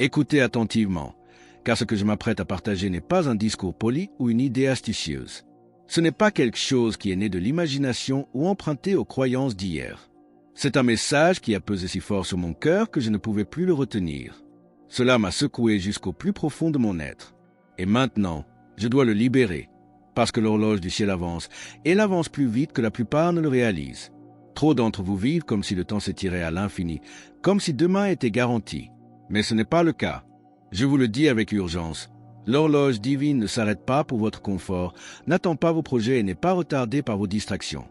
Écoutez attentivement, car ce que je m'apprête à partager n'est pas un discours poli ou une idée astucieuse. Ce n'est pas quelque chose qui est né de l'imagination ou emprunté aux croyances d'hier. C'est un message qui a pesé si fort sur mon cœur que je ne pouvais plus le retenir. Cela m'a secoué jusqu'au plus profond de mon être. Et maintenant, je dois le libérer, parce que l'horloge du ciel avance, et elle avance plus vite que la plupart ne le réalisent. Trop d'entre vous vivent comme si le temps s'étirait à l'infini, comme si demain était garanti. Mais ce n'est pas le cas. Je vous le dis avec urgence. L'horloge divine ne s'arrête pas pour votre confort, n'attend pas vos projets et n'est pas retardée par vos distractions.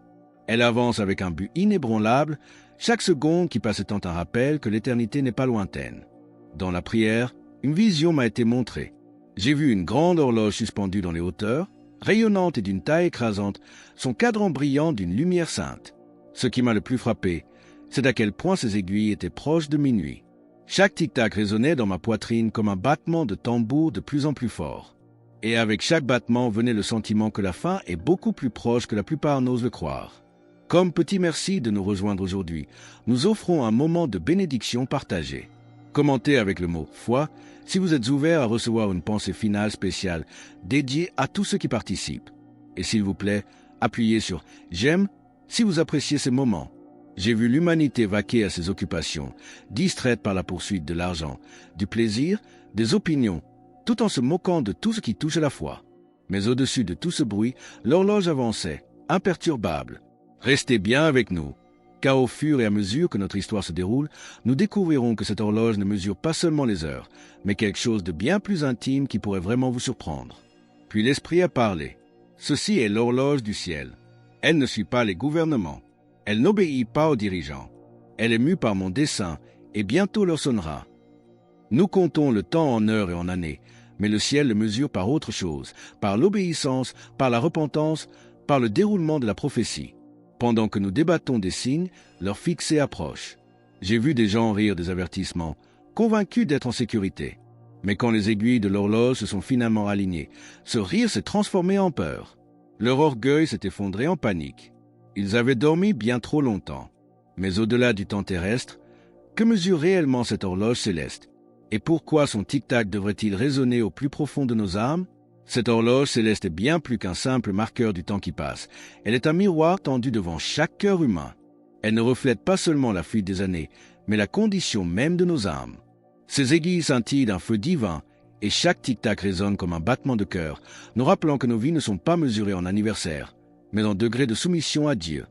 Elle avance avec un but inébranlable. Chaque seconde qui passe étant un rappel que l'éternité n'est pas lointaine. Dans la prière, une vision m'a été montrée. J'ai vu une grande horloge suspendue dans les hauteurs, rayonnante et d'une taille écrasante, son cadran brillant d'une lumière sainte. Ce qui m'a le plus frappé, c'est à quel point ces aiguilles étaient proches de minuit. Chaque tic-tac résonnait dans ma poitrine comme un battement de tambour de plus en plus fort. Et avec chaque battement venait le sentiment que la fin est beaucoup plus proche que la plupart n'osent le croire. Comme petit merci de nous rejoindre aujourd'hui, nous offrons un moment de bénédiction partagée. Commentez avec le mot « foi » si vous êtes ouvert à recevoir une pensée finale spéciale dédiée à tous ceux qui participent. Et s'il vous plaît, appuyez sur « j'aime » si vous appréciez ces moments. J'ai vu l'humanité vaquer à ses occupations, distraite par la poursuite de l'argent, du plaisir, des opinions, tout en se moquant de tout ce qui touche à la foi. Mais au-dessus de tout ce bruit, l'horloge avançait, imperturbable. Restez bien avec nous, car au fur et à mesure que notre histoire se déroule, nous découvrirons que cette horloge ne mesure pas seulement les heures, mais quelque chose de bien plus intime qui pourrait vraiment vous surprendre. Puis l'Esprit a parlé. Ceci est l'horloge du ciel. Elle ne suit pas les gouvernements. Elle n'obéit pas aux dirigeants. Elle est mue par mon dessein, et bientôt leur sonnera. Nous comptons le temps en heures et en années, mais le ciel le mesure par autre chose, par l'obéissance, par la repentance, par le déroulement de la prophétie. Pendant que nous débattons des signes, leur fixée approche. J'ai vu des gens rire des avertissements, convaincus d'être en sécurité. Mais quand les aiguilles de l'horloge se sont finalement alignées, ce rire s'est transformé en peur. Leur orgueil s'est effondré en panique. Ils avaient dormi bien trop longtemps. Mais au-delà du temps terrestre, que mesure réellement cette horloge céleste? Et pourquoi son tic-tac devrait-il résonner au plus profond de nos âmes? Cette horloge céleste est bien plus qu'un simple marqueur du temps qui passe. Elle est un miroir tendu devant chaque cœur humain. Elle ne reflète pas seulement la fuite des années, mais la condition même de nos âmes. Ses aiguilles scintillent d'un feu divin, et chaque tic-tac résonne comme un battement de cœur, nous rappelant que nos vies ne sont pas mesurées en anniversaire, mais en degré de soumission à Dieu.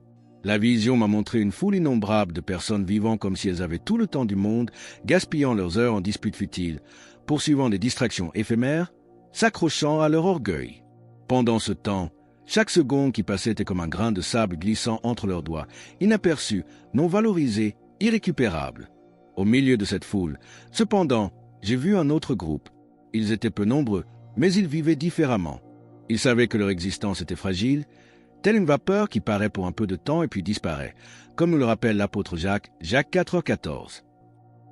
La vision m'a montré une foule innombrable de personnes vivant comme si elles avaient tout le temps du monde, gaspillant leurs heures en disputes futiles, poursuivant des distractions éphémères, s'accrochant à leur orgueil. Pendant ce temps, chaque seconde qui passait était comme un grain de sable glissant entre leurs doigts, inaperçu, non valorisé, irrécupérable. Au milieu de cette foule, cependant, j'ai vu un autre groupe. Ils étaient peu nombreux, mais ils vivaient différemment. Ils savaient que leur existence était fragile, telle une vapeur qui paraît pour un peu de temps et puis disparaît, comme nous le rappelle l'apôtre Jacques 4h14.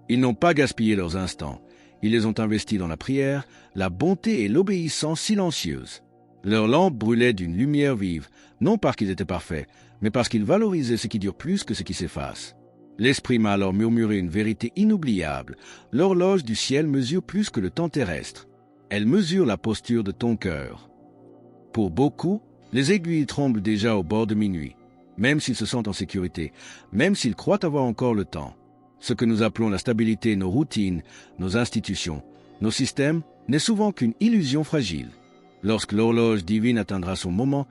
Ils n'ont pas gaspillé leurs instants. Ils les ont investis dans la prière, la bonté et l'obéissance silencieuse. Leurs lampes brûlaient d'une lumière vive, non parce qu'ils étaient parfaits, mais parce qu'ils valorisaient ce qui dure plus que ce qui s'efface. L'Esprit m'a alors murmuré une vérité inoubliable. L'horloge du ciel mesure plus que le temps terrestre. Elle mesure la posture de ton cœur. Pour beaucoup, les aiguilles tremblent déjà au bord de minuit, même s'ils se sentent en sécurité, même s'ils croient avoir encore le temps. Ce que nous appelons la stabilité, nos routines, nos institutions, nos systèmes, n'est souvent qu'une illusion fragile. Lorsque l'horloge divine atteindra son moment,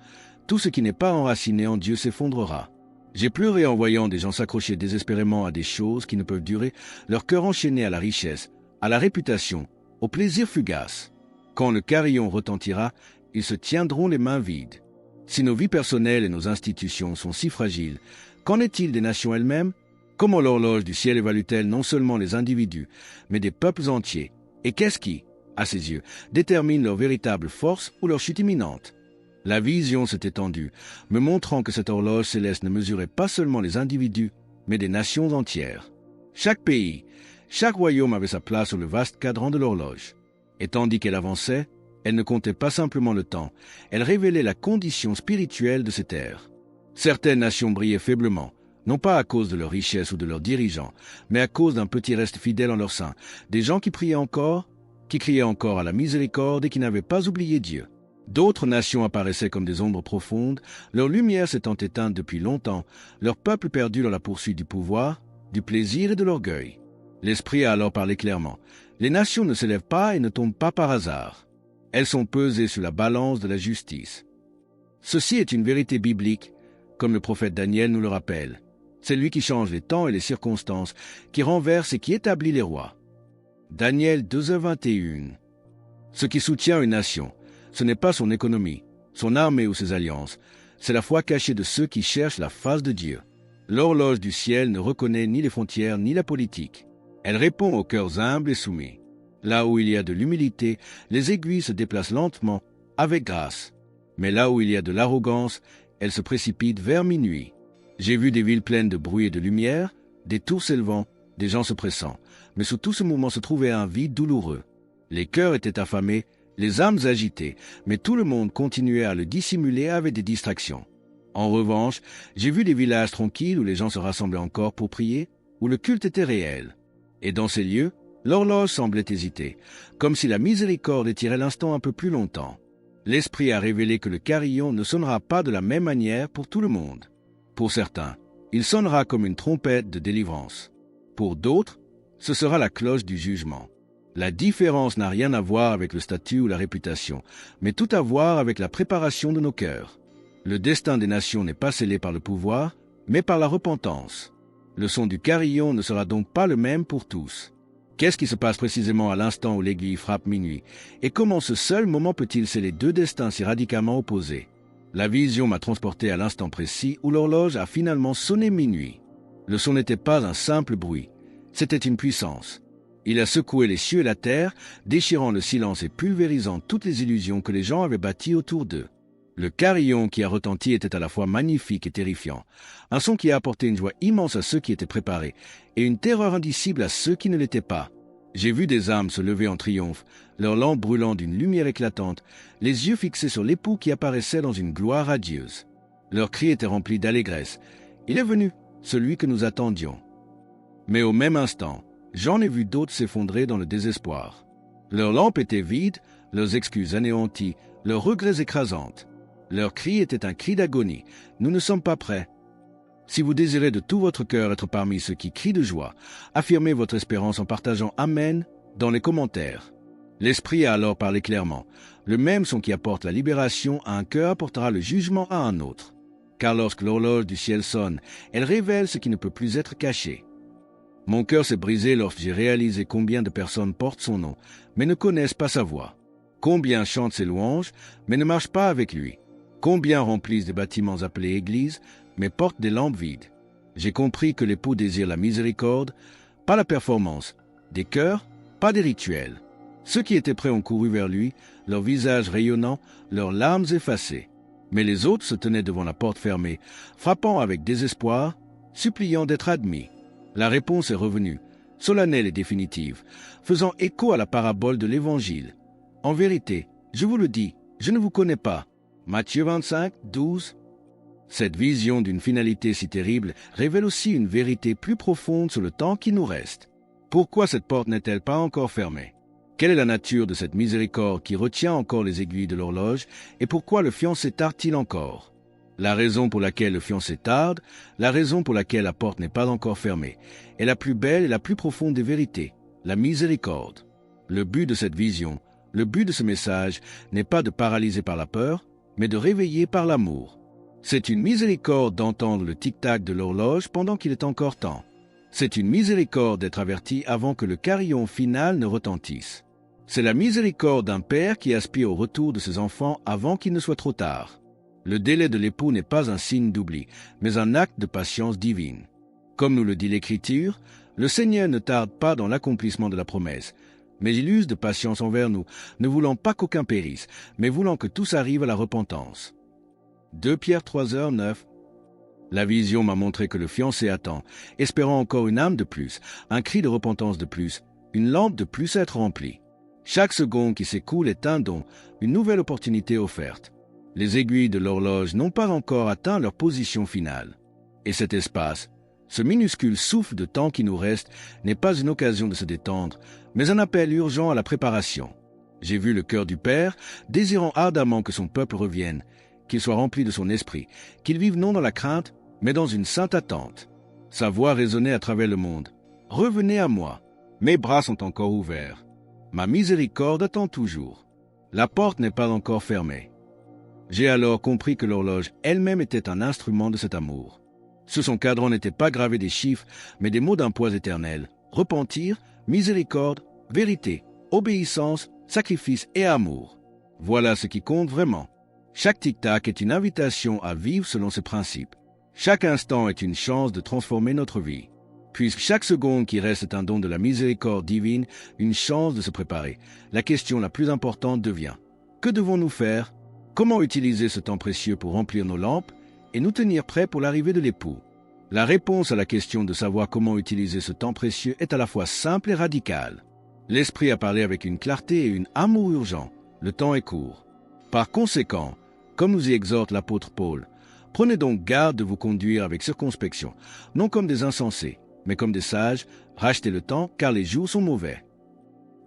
tout ce qui n'est pas enraciné en Dieu s'effondrera. J'ai pleuré en voyant des gens s'accrocher désespérément à des choses qui ne peuvent durer, leur cœur enchaîné à la richesse, à la réputation, au plaisir fugace. Quand le carillon retentira, ils se tiendront les mains vides. Si nos vies personnelles et nos institutions sont si fragiles, qu'en est-il des nations elles-mêmes? Comment l'horloge du ciel évalue-t-elle non seulement les individus, mais des peuples entiers? Et qu'est-ce qui, à ses yeux, détermine leur véritable force ou leur chute imminente? La vision s'est étendue, me montrant que cette horloge céleste ne mesurait pas seulement les individus, mais des nations entières. Chaque pays, chaque royaume avait sa place sur le vaste cadran de l'horloge. Et tandis qu'elle avançait, elle ne comptait pas simplement le temps, elle révélait la condition spirituelle de ces terres. Certaines nations brillaient faiblement, non pas à cause de leur richesse ou de leurs dirigeants, mais à cause d'un petit reste fidèle en leur sein, des gens qui criaient encore à la miséricorde et qui n'avaient pas oublié Dieu. D'autres nations apparaissaient comme des ombres profondes, leur lumière s'étant éteinte depuis longtemps, leur peuple perdu dans la poursuite du pouvoir, du plaisir et de l'orgueil. L'Esprit a alors parlé clairement. Les nations ne s'élèvent pas et ne tombent pas par hasard. Elles sont pesées sur la balance de la justice. Ceci est une vérité biblique, comme le prophète Daniel nous le rappelle. C'est lui qui change les temps et les circonstances, qui renverse et qui établit les rois. Daniel 2h21. Ce qui soutient une nation, ce n'est pas son économie, son armée ou ses alliances, c'est la foi cachée de ceux qui cherchent la face de Dieu. L'horloge du ciel ne reconnaît ni les frontières ni la politique. Elle répond aux cœurs humbles et soumis. Là où il y a de l'humilité, les aiguilles se déplacent lentement, avec grâce. Mais là où il y a de l'arrogance, elles se précipitent vers minuit. J'ai vu des villes pleines de bruit et de lumière, des tours s'élevant, des gens se pressant. Mais sous tout ce mouvement se trouvait un vide douloureux. Les cœurs étaient affamés, les âmes agitées, mais tout le monde continuait à le dissimuler avec des distractions. En revanche, j'ai vu des villages tranquilles où les gens se rassemblaient encore pour prier, où le culte était réel. Et dans ces lieux, l'horloge semblait hésiter, comme si la miséricorde étirait l'instant un peu plus longtemps. L'Esprit a révélé que le carillon ne sonnera pas de la même manière pour tout le monde. Pour certains, il sonnera comme une trompette de délivrance. Pour d'autres, ce sera la cloche du jugement. La différence n'a rien à voir avec le statut ou la réputation, mais tout à voir avec la préparation de nos cœurs. Le destin des nations n'est pas scellé par le pouvoir, mais par la repentance. Le son du carillon ne sera donc pas le même pour tous. Qu'est-ce qui se passe précisément à l'instant où l'aiguille frappe minuit? Et comment ce seul moment peut-il sceller deux destins si radicalement opposés? La vision m'a transporté à l'instant précis où l'horloge a finalement sonné minuit. Le son n'était pas un simple bruit, c'était une puissance. Il a secoué les cieux et la terre, déchirant le silence et pulvérisant toutes les illusions que les gens avaient bâties autour d'eux. Le carillon qui a retenti était à la fois magnifique et terrifiant, un son qui a apporté une joie immense à ceux qui étaient préparés et une terreur indicible à ceux qui ne l'étaient pas. J'ai vu des âmes se lever en triomphe, leurs lampes brûlant d'une lumière éclatante, les yeux fixés sur l'époux qui apparaissait dans une gloire radieuse. Leurs cris étaient remplis d'allégresse. Il est venu, celui que nous attendions. Mais au même instant, j'en ai vu d'autres s'effondrer dans le désespoir. Leurs lampes étaient vides, leurs excuses anéanties, leurs regrets écrasantes. Leur cri était un cri d'agonie. Nous ne sommes pas prêts. Si vous désirez de tout votre cœur être parmi ceux qui crient de joie, affirmez votre espérance en partageant Amen dans les commentaires. L'Esprit a alors parlé clairement. Le même son qui apporte la libération à un cœur apportera le jugement à un autre. Car lorsque l'horloge du ciel sonne, elle révèle ce qui ne peut plus être caché. Mon cœur s'est brisé lorsque j'ai réalisé combien de personnes portent son nom, mais ne connaissent pas sa voix. Combien chantent ses louanges, mais ne marchent pas avec lui. Combien remplissent des bâtiments appelés églises, mais portent des lampes vides. J'ai compris que l'époux désire la miséricorde, pas la performance, des cœurs, pas des rituels. Ceux qui étaient prêts ont couru vers lui, leurs visages rayonnants, leurs larmes effacées. Mais les autres se tenaient devant la porte fermée, frappant avec désespoir, suppliant d'être admis. La réponse est revenue, solennelle et définitive, faisant écho à la parabole de l'Évangile. En vérité, je vous le dis, je ne vous connais pas. Matthieu 25, 12. Cette vision d'une finalité si terrible révèle aussi une vérité plus profonde sur le temps qui nous reste. Pourquoi cette porte n'est-elle pas encore fermée? Quelle est la nature de cette miséricorde qui retient encore les aiguilles de l'horloge et pourquoi le fiancé tarde-t-il encore? La raison pour laquelle le fiancé tarde, la raison pour laquelle la porte n'est pas encore fermée, est la plus belle et la plus profonde des vérités, la miséricorde. Le but de cette vision, le but de ce message n'est pas de paralyser par la peur, mais de réveiller par l'amour. C'est une miséricorde d'entendre le tic-tac de l'horloge pendant qu'il est encore temps. C'est une miséricorde d'être averti avant que le carillon final ne retentisse. C'est la miséricorde d'un père qui aspire au retour de ses enfants avant qu'il ne soit trop tard. Le délai de l'époux n'est pas un signe d'oubli, mais un acte de patience divine. Comme nous le dit l'Écriture, le Seigneur ne tarde pas dans l'accomplissement de la promesse, mais il use de patience envers nous, ne voulant pas qu'aucun périsse, mais voulant que tous arrivent à la repentance. 2 Pierre 3h9. La vision m'a montré que le fiancé attend, espérant encore une âme de plus, un cri de repentance de plus, une lampe de plus à être remplie. Chaque seconde qui s'écoule est un don, une nouvelle opportunité offerte. Les aiguilles de l'horloge n'ont pas encore atteint leur position finale. Et cet espace, Ce minuscule souffle de temps qui nous reste n'est pas une occasion de se détendre, mais un appel urgent à la préparation. J'ai vu le cœur du Père, désirant ardemment que son peuple revienne, qu'il soit rempli de son esprit, qu'il vive non dans la crainte, mais dans une sainte attente. Sa voix résonnait à travers le monde. « Revenez à moi. Mes bras sont encore ouverts. Ma miséricorde attend toujours. La porte n'est pas encore fermée. » J'ai alors compris que l'horloge elle-même était un instrument de cet amour. Sur son cadran n'étaient pas gravés des chiffres, mais des mots d'un poids éternel. Repentir, miséricorde, vérité, obéissance, sacrifice et amour. Voilà ce qui compte vraiment. Chaque tic-tac est une invitation à vivre selon ce principe. Chaque instant est une chance de transformer notre vie. Puisque chaque seconde qui reste est un don de la miséricorde divine, une chance de se préparer, la question la plus importante devient: que devons-nous faire? Comment utiliser ce temps précieux pour remplir nos lampes et nous tenir prêts pour l'arrivée de l'époux? La réponse à la question de savoir comment utiliser ce temps précieux est à la fois simple et radicale. L'Esprit a parlé avec une clarté et une amour urgent. Le temps est court. Par conséquent, comme nous y exhorte l'apôtre Paul, prenez donc garde de vous conduire avec circonspection, non comme des insensés, mais comme des sages, rachetez le temps, car les jours sont mauvais.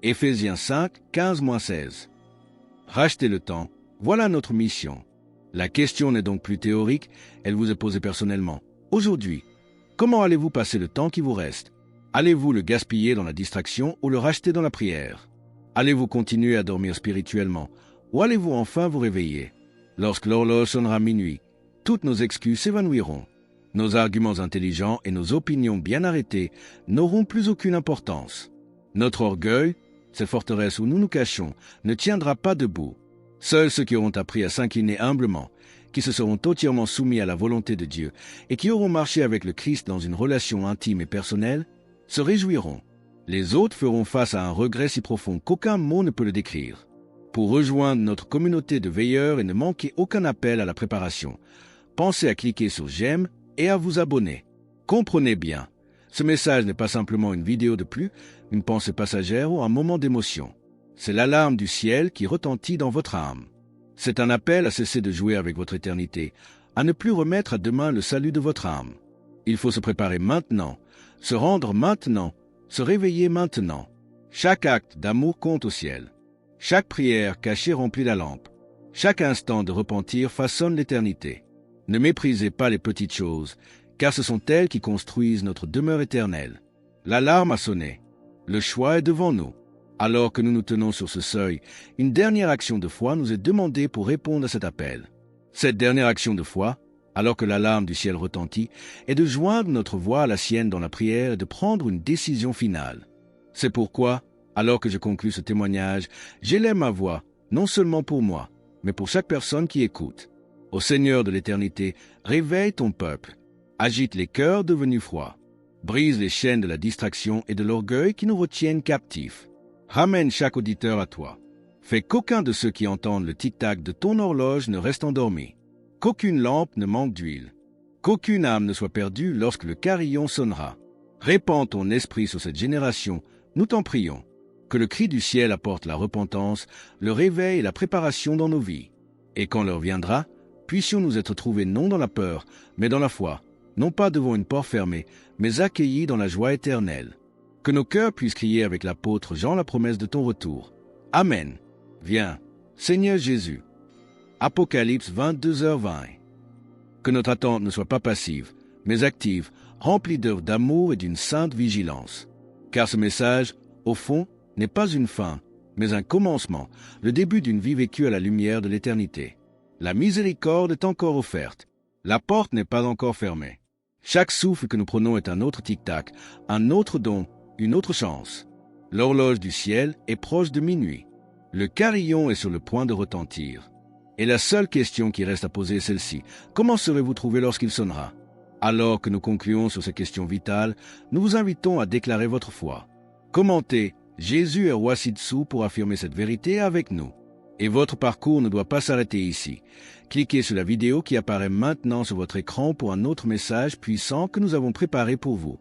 Éphésiens 5, 15-16. Racheter le temps, voilà notre mission. La question n'est donc plus théorique, elle vous est posée personnellement. Aujourd'hui, comment allez-vous passer le temps qui vous reste? Allez-vous le gaspiller dans la distraction ou le racheter dans la prière? Allez-vous continuer à dormir spirituellement ou allez-vous enfin vous réveiller? Lorsque l'horloge sonnera minuit, toutes nos excuses s'évanouiront. Nos arguments intelligents et nos opinions bien arrêtées n'auront plus aucune importance. Notre orgueil, cette forteresse où nous nous cachons, ne tiendra pas debout. Seuls ceux qui auront appris à s'incliner humblement, qui se seront entièrement soumis à la volonté de Dieu et qui auront marché avec le Christ dans une relation intime et personnelle, se réjouiront. Les autres feront face à un regret si profond qu'aucun mot ne peut le décrire. Pour rejoindre notre communauté de veilleurs et ne manquer aucun appel à la préparation, pensez à cliquer sur « J'aime » et à vous abonner. Comprenez bien, ce message n'est pas simplement une vidéo de plus, une pensée passagère ou un moment d'émotion. C'est l'alarme du ciel qui retentit dans votre âme. C'est un appel à cesser de jouer avec votre éternité, à ne plus remettre à demain le salut de votre âme. Il faut se préparer maintenant, se rendre maintenant, se réveiller maintenant. Chaque acte d'amour compte au ciel. Chaque prière cachée remplit la lampe. Chaque instant de repentir façonne l'éternité. Ne méprisez pas les petites choses, car ce sont elles qui construisent notre demeure éternelle. L'alarme a sonné. Le choix est devant nous. Alors que nous nous tenons sur ce seuil, une dernière action de foi nous est demandée pour répondre à cet appel. Cette dernière action de foi, alors que l'alarme du ciel retentit, est de joindre notre voix à la sienne dans la prière et de prendre une décision finale. C'est pourquoi, alors que je conclus ce témoignage, j'élève ma voix, non seulement pour moi, mais pour chaque personne qui écoute. Ô Seigneur de l'éternité, réveille ton peuple, agite les cœurs devenus froids, brise les chaînes de la distraction et de l'orgueil qui nous retiennent captifs. Ramène chaque auditeur à toi. Fais qu'aucun de ceux qui entendent le tic-tac de ton horloge ne reste endormi, qu'aucune lampe ne manque d'huile, qu'aucune âme ne soit perdue lorsque le carillon sonnera. Répands ton esprit sur cette génération, nous t'en prions. Que le cri du ciel apporte la repentance, le réveil et la préparation dans nos vies. Et quand l'heure viendra, puissions-nous être trouvés non dans la peur, mais dans la foi, non pas devant une porte fermée, mais accueillis dans la joie éternelle. Que nos cœurs puissent crier avec l'apôtre Jean la promesse de ton retour. Amen. Viens, Seigneur Jésus. Apocalypse 22h20. Que notre attente ne soit pas passive, mais active, remplie d'œuvres d'amour et d'une sainte vigilance. Car ce message, au fond, n'est pas une fin, mais un commencement, le début d'une vie vécue à la lumière de l'éternité. La miséricorde est encore offerte. La porte n'est pas encore fermée. Chaque souffle que nous prenons est un autre tic-tac, un autre don, une autre chance. L'horloge du ciel est proche de minuit. Le carillon est sur le point de retentir. Et la seule question qui reste à poser est celle-ci. Comment serez-vous trouvé lorsqu'il sonnera? Alors que nous concluons sur ces questions vitales, nous vous invitons à déclarer votre foi. Commentez « Jésus est roi ci-dessous » pour affirmer cette vérité avec nous. Et votre parcours ne doit pas s'arrêter ici. Cliquez sur la vidéo qui apparaît maintenant sur votre écran pour un autre message puissant que nous avons préparé pour vous.